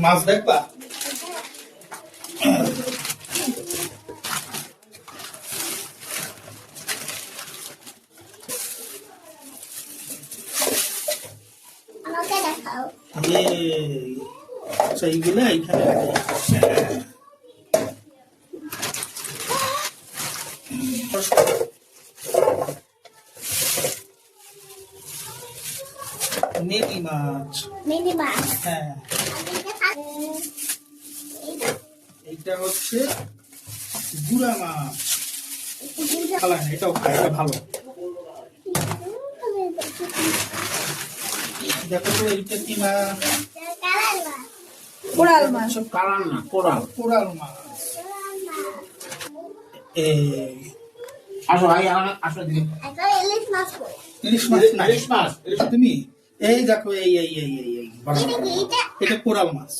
মাছ দেখবা? আমাকে দেখাও। সেইগুলো এইখানে রাখি। মেথি মাছ। মিনি মাছ। হ্যাঁ, এইটা হচ্ছে গুড়া মাছ। ভালো না, এটাও খাই, এটা ভালো। দেখো তো এইটা কি মাছ? কোরাল মাছ। সব কালার না, কোরাল। কোরাল মাছ। এই আসো ভাই, আসো দিদি। একটা ইলিশ মাছ কই? ইলিশ মাছ না, ইলিশ মাছ। তুমি এই দেখো, এই এই এই এই এই এটা কি? এটা এটা কোরাল মাছ।